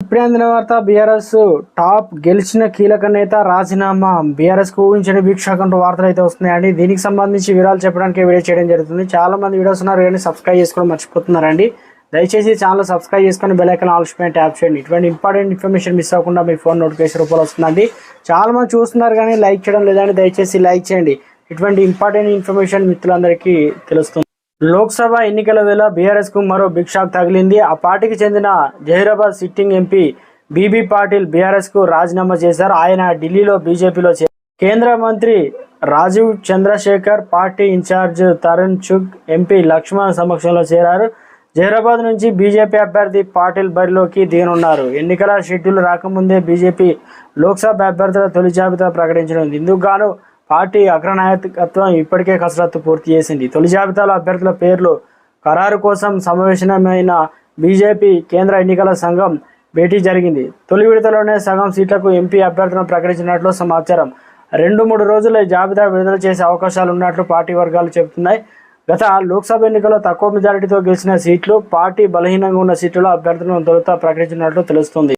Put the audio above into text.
ఇప్పుడే అందిన వార్త. బీఆర్ఎస్ టాప్ గెలిచిన కీలక నేత రాజీనామా. బీఆర్ఎస్ కు ఊహించని వీక్షకంటూ వార్తలు అయితే వస్తున్నాయండి. దీనికి సంబంధించి వివరాలు చెప్పడానికి వీడియో చేయడం జరుగుతుంది. చాలా మంది వీడియోస్ ఉన్నారు కానీ సబ్స్క్రైబ్ చేసుకోవడం మర్చిపోతున్నారండి. దయచేసి ఛానల్ సబ్స్క్రైబ్ చేసుకొని బెల్ ఐకాన్ ఆల్ పైన ట్యాప్ చేయండి. ఇటువంటి ఇంపార్టెంట్ ఇన్ఫర్మేషన్ మిస్ అవ్వకుండా మీ ఫోన్ నోటిఫికేషన్ రూపంలో వస్తుందండి. చాలా మంది చూస్తున్నారు కానీ లైక్ చేయడం లేదండి. దయచేసి లైక్ చేయండి. ఇటువంటి ఇంపార్టెంట్ ఇన్ఫర్మేషన్ మిత్రులందరికీ తెలుస్తుంది. లోక్సభ ఎన్నికల వేళ బీఆర్ఎస్ కు మరో బిగ్ షాక్ తగిలింది. ఆ పార్టీకి చెందిన Zaheerabad sitting MP B B Patil BRS కు రాజీనామా చేశారు. ఆయన ఢిల్లీలో బీజేపీలో చేరారు. కేంద్ర మంత్రి రాజీవ్ చంద్రశేఖర్, పార్టీ ఇన్ఛార్జ్ తరుణ్ చుగ్, ఎంపీ లక్ష్మణ్ సమక్షంలో చేరారు. జహీరాబాద్ నుంచి బీజేపీ అభ్యర్థి పాటిల్ బరిలోకి దిగనున్నారు. ఎన్నికల షెడ్యూల్ రాకముందే బీజేపీ లోక్సభ అభ్యర్థుల తొలి జాబితా ప్రకటించనుంది. ఇందుకు గాను పార్టీ అగ్రనాయకత్వం ఇప్పటికే కసరత్తు పూర్తి చేసింది. తొలి జాబితాలో అభ్యర్థుల పేర్లు ఖరారు కోసం సమావేశమైన బీజేపీ కేంద్ర ఎన్నికల సంఘం భేటీ జరిగింది. తొలి విడతలోనే సగం సీట్లకు ఎంపీ అభ్యర్థులను ప్రకటించినట్లు సమాచారం. 2-3 రోజుల్లో జాబితా విడుదల చేసే అవకాశాలు ఉన్నట్లు పార్టీ వర్గాలు చెబుతున్నాయి. గత లోక్సభ ఎన్నికల్లో తక్కువ మెజారిటీతో గెలిచిన సీట్లు, పార్టీ బలహీనంగా ఉన్న సీట్లలో అభ్యర్థులను తొలుత ప్రకటించినట్లు తెలుస్తుంది.